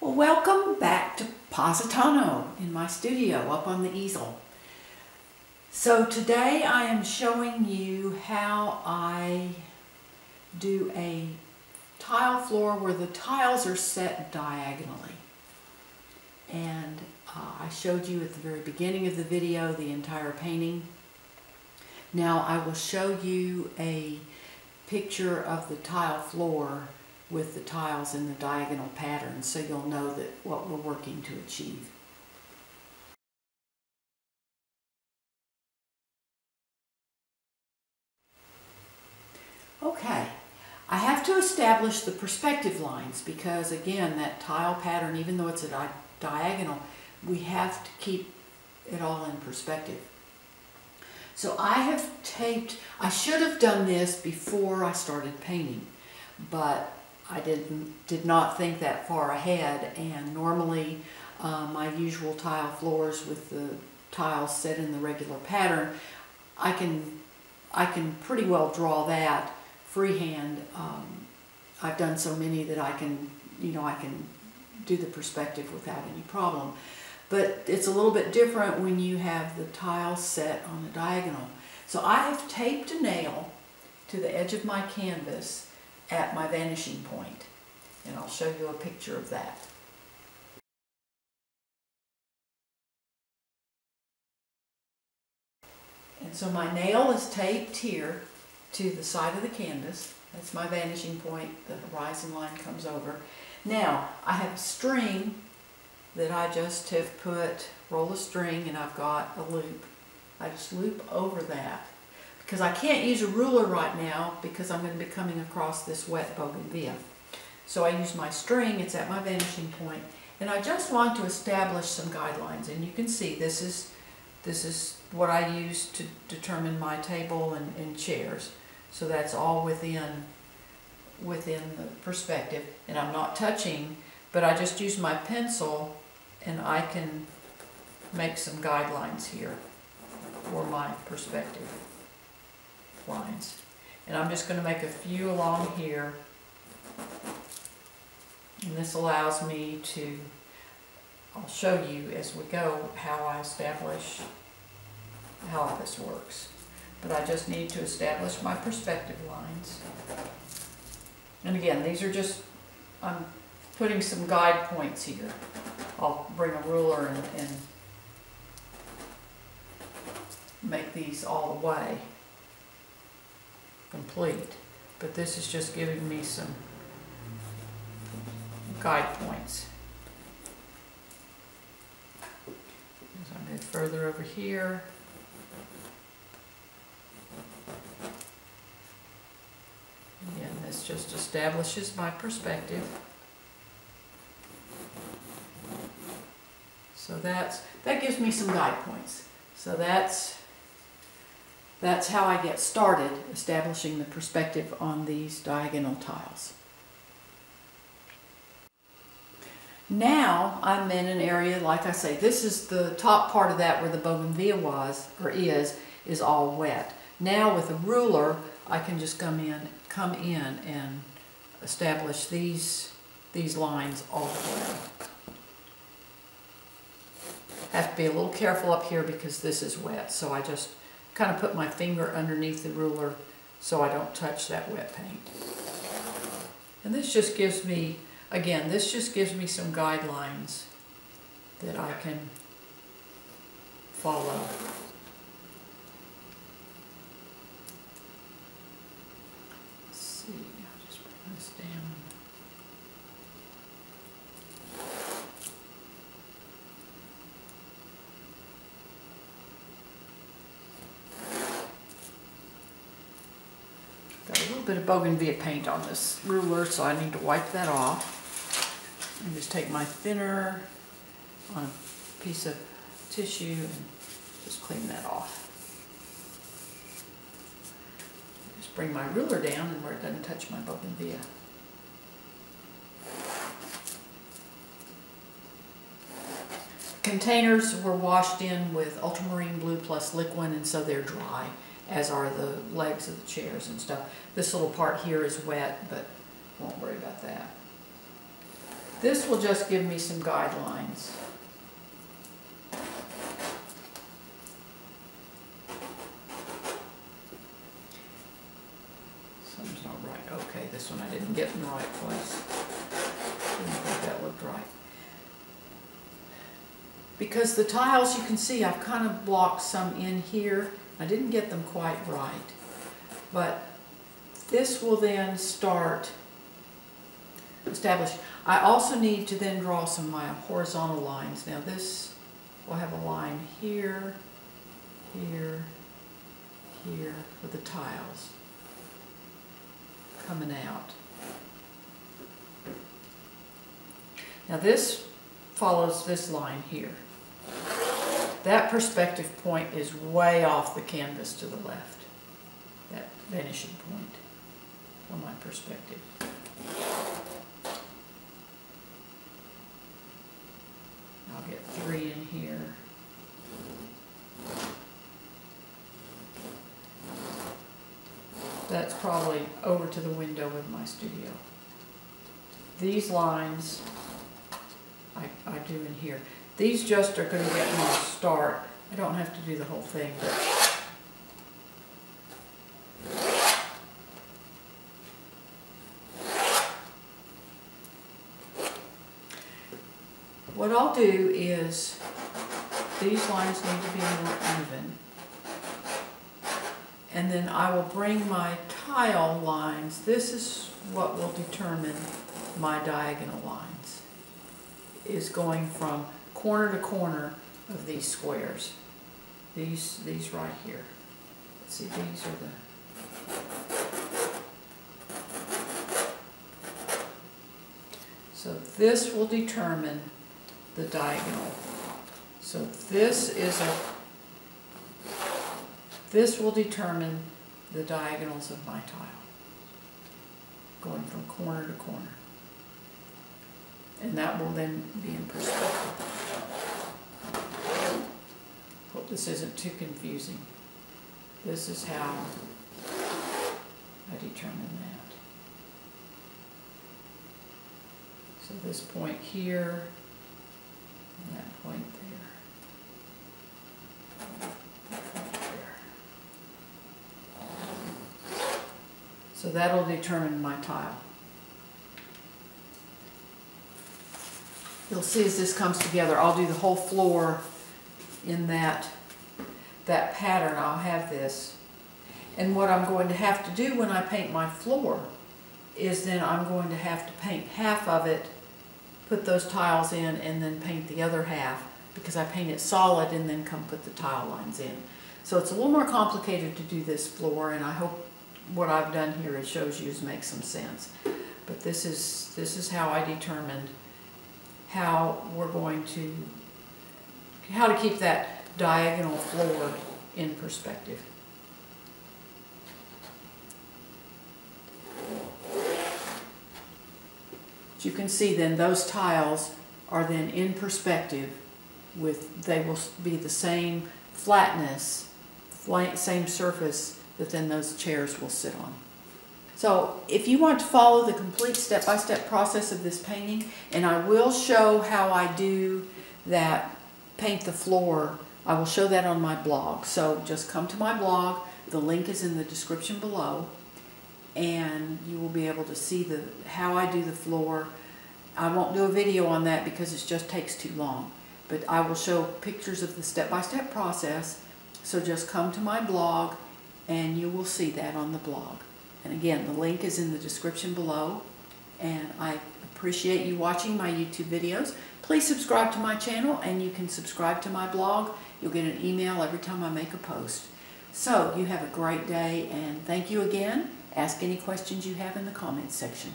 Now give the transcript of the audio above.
Well, welcome back to Positano in my studio up on the easel. So today I am showing you how I do a tile floor where the tiles are set diagonally. And I showed you at the very beginning of the video the entire painting. Now I will show you a picture of the tile floor with the tiles in the diagonal pattern, so you'll know that what we're working to achieve. Okay, I have to establish the perspective lines because, again, that tile pattern, even though it's a diagonal, we have to keep it all in perspective. So I have taped, I should have done this before I started painting, but I did not think that far ahead, and normally my usual tile floors with the tiles set in the regular pattern, I can pretty well draw that freehand. I've done so many that I can do the perspective without any problem. But it's a little bit different when you have the tiles set on a diagonal. So I have taped a nail to the edge of my canvas at my vanishing point, and I'll show you a picture of that. And so my nail is taped here to the side of the canvas. That's my vanishing point. The horizon line comes over. Now I have a string that I just have roll a string, and I've got a loop. I just loop over that because I can't use a ruler right now because I'm going to be coming across this wet bougainvillea. So I use my string, it's at my vanishing point, and I just want to establish some guidelines. And you can see this is what I use to determine my table and chairs. So that's all within the perspective, and I'm not touching, but I just use my pencil and I can make some guidelines here for my perspective lines. And I'm just going to make a few along here, and this allows me to, I'll show you as we go how I establish how this works. But I just need to establish my perspective lines. And again, these are just, I'm putting some guide points here. I'll bring a ruler and make these all the way complete. But this is just giving me some guide points. As I move further over here, again, this just establishes my perspective. So that gives me some guide points. So that's how I get started establishing the perspective on these diagonal tiles. Now I'm in an area, like I say, this is the top part of that where the bougainvillea was, or is all wet. Now with a ruler, I can just come in and establish these lines all the way. Have to be a little careful up here because this is wet, so I just kind of put my finger underneath the ruler so I don't touch that wet paint. And this just gives me, again, this just gives me some guidelines that I can follow. Let's see, I'll just bring this down. Got a little bit of bougainvillea paint on this ruler, so I need to wipe that off. And just take my thinner on a piece of tissue and just clean that off. Just bring my ruler down and where it doesn't touch my bougainvillea. Containers were washed in with ultramarine blue plus liquid, and so they're dry, as are the legs of the chairs and stuff. This little part here is wet, but won't worry about that. This will just give me some guidelines. Something's not right. Okay, this one I didn't get in the right place. Didn't think that looked right. Because the tiles, you can see I've kind of blocked some in here. I didn't get them quite right. But this will then start establishing. I also need to then draw some of my horizontal lines. Now this will have a line here, here, here for the tiles coming out. Now this follows this line here. That perspective point is way off the canvas to the left. That vanishing point from my perspective. I'll get 3 in here. That's probably over to the window of my studio. These lines I do in here. These just are going to get me a start. I don't have to do the whole thing, but what I'll do is, these lines need to be more even. And then I will bring my tile lines. This is what will determine my diagonal lines, is going from corner to corner of these squares. These right here. Let's see, these are the... So this will determine the diagonal. So this will determine the diagonals of my tile, going from corner to corner. And that will then be in perspective. Hope this isn't too confusing. This is how I determine that. So this point here, and that point there. So that'll determine my tile. You'll see as this comes together, I'll do the whole floor in that pattern. I'll have this. And what I'm going to have to do when I paint my floor is then I'm going to have to paint half of it, put those tiles in, and then paint the other half, because I paint it solid and then come put the tile lines in. So it's a little more complicated to do this floor, and I hope what I've done here, it shows you, makes some sense. But this is how I determined how to keep that diagonal floor in perspective. As you can see then, those tiles are then in perspective they will be the same flatness, same surface that then those chairs will sit on. So if you want to follow the complete step-by-step process of this painting, and I will show how I do that, paint the floor, I will show that on my blog. So just come to my blog, the link is in the description below, and you will be able to see how I do the floor. I won't do a video on that because it just takes too long, but I will show pictures of the step-by-step process. So just come to my blog and you will see that on the blog. And again, the link is in the description below, and I appreciate you watching my YouTube videos. Please subscribe to my channel, and you can subscribe to my blog. You'll get an email every time I make a post. So you have a great day, and thank you again. Ask any questions you have in the comments section.